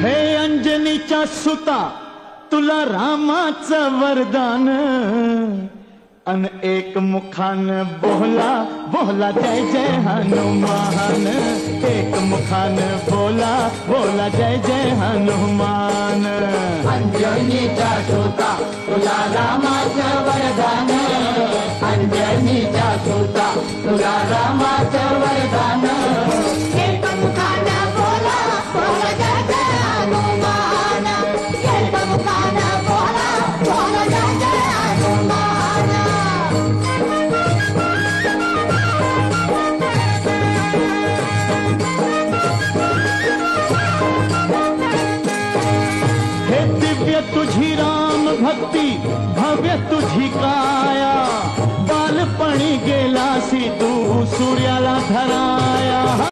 हे अंजनीच्या सुता तुला रामाचं वरदान अन एक मुखान बोला बोला जय जय हनुमान एक मुखान बोला बोला जय जय हनुमान अंजनीचा सुता तुला रामाचं वरदान अंजनीचा सुता तुला रामाचं वरदान एक मुखान बोला बोला जय जय हनुमान एक मुखान बोला बोला जय जय हनुमान तुझी राम भक्ती भव्य तुझी काया बालपणी गेलासी तू सूर्याला धरा